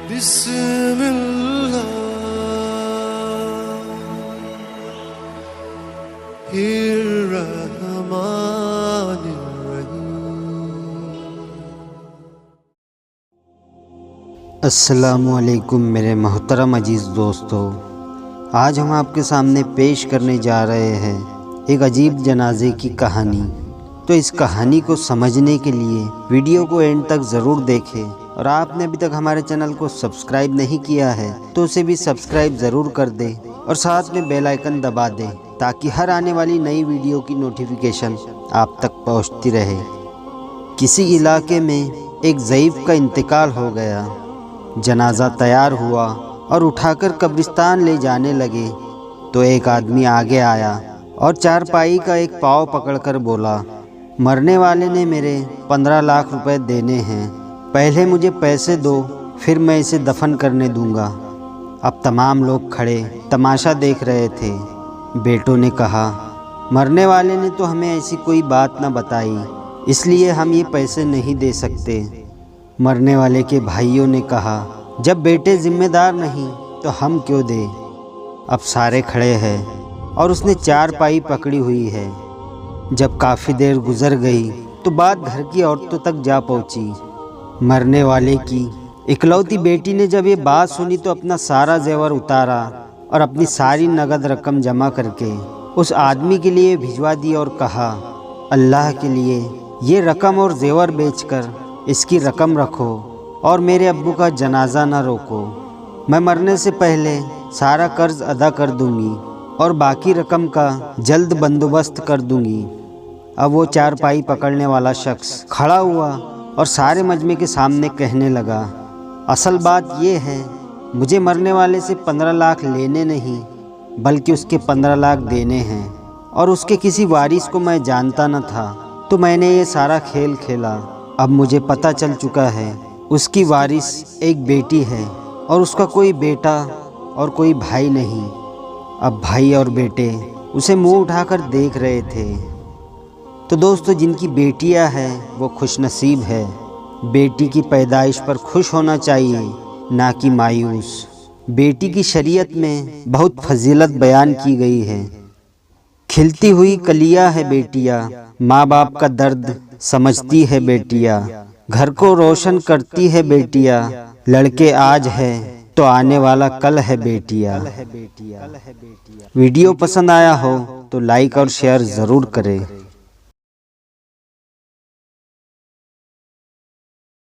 بسم اللہ الرحمن الرحیم۔ السلام علیکم میرے محترم عزیز دوستو، آج ہم آپ کے سامنے پیش کرنے جا رہے ہیں ایک عجیب جنازے کی کہانی۔ تو اس کہانی کو سمجھنے کے لیے ویڈیو کو اینڈ تک ضرور دیکھیں، اور آپ نے ابھی تک ہمارے چینل کو سبسکرائب نہیں کیا ہے تو اسے بھی سبسکرائب ضرور کر دیں اور ساتھ میں بیل آئیکن دبا دیں تاکہ ہر آنے والی نئی ویڈیو کی نوٹیفیکیشن آپ تک پہنچتی رہے۔ کسی علاقے میں ایک ضعیف کا انتقال ہو گیا۔ جنازہ تیار ہوا اور اٹھا کر قبرستان لے جانے لگے تو ایک آدمی آگے آیا اور چارپائی کا ایک پاؤ پکڑ کر بولا، مرنے والے نے میرے 15 لاکھ روپے دینے ہیں، پہلے مجھے پیسے دو پھر میں اسے دفن کرنے دوں گا۔ اب تمام لوگ کھڑے تماشا دیکھ رہے تھے۔ بیٹوں نے کہا، مرنے والے نے تو ہمیں ایسی کوئی بات نہ بتائی، اس لیے ہم یہ پیسے نہیں دے سکتے۔ مرنے والے کے بھائیوں نے کہا، جب بیٹے ذمہ دار نہیں تو ہم کیوں دیں؟ اب سارے کھڑے ہیں اور اس نے چارپائی پکڑی ہوئی ہے۔ جب کافی دیر گزر گئی تو بات گھر کی عورتوں تک جا پہنچی۔ مرنے والے کی اکلوتی بیٹی نے جب یہ بات سنی تو اپنا سارا زیور اتارا اور اپنی ساری نقد رقم جمع کر کے اس آدمی کے لیے بھجوا دی اور کہا، اللہ کے لیے یہ رقم اور زیور بیچ کر اس کی رقم رکھو اور میرے ابو کا جنازہ نہ روکو، میں مرنے سے پہلے سارا قرض ادا کر دوں گی اور باقی رقم کا جلد بندوبست کر دوں گی۔ اب وہ چارپائی پکڑنے والا شخص کھڑا ہوا اور سارے مجمع کے سامنے کہنے لگا، اصل بات یہ ہے مجھے مرنے والے سے 15 لاکھ لینے نہیں بلکہ اس کے 15 لاکھ دینے ہیں، اور اس کے کسی وارث کو میں جانتا نہ تھا تو میں نے یہ سارا کھیل کھیلا۔ اب مجھے پتہ چل چکا ہے اس کی وارث ایک بیٹی ہے اور اس کا کوئی بیٹا اور کوئی بھائی نہیں۔ اب بھائی اور بیٹے اسے منہ اٹھا کر دیکھ رہے تھے۔ تو دوستو، جن کی بیٹیاں ہیں وہ خوش نصیب ہے۔ بیٹی کی پیدائش پر خوش ہونا چاہیے نہ کہ مایوس۔ بیٹی کی شریعت میں بہت فضیلت بیان کی گئی ہے۔ کھلتی ہوئی کلیاں ہے بیٹیاں، ماں باپ کا درد سمجھتی ہے بیٹیاں، گھر کو روشن کرتی ہے بیٹیاں، لڑکے آج ہے تو آنے والا کل ہے بیٹیاں۔ ویڈیو پسند آیا ہو تو لائک اور شیئر ضرور کریں۔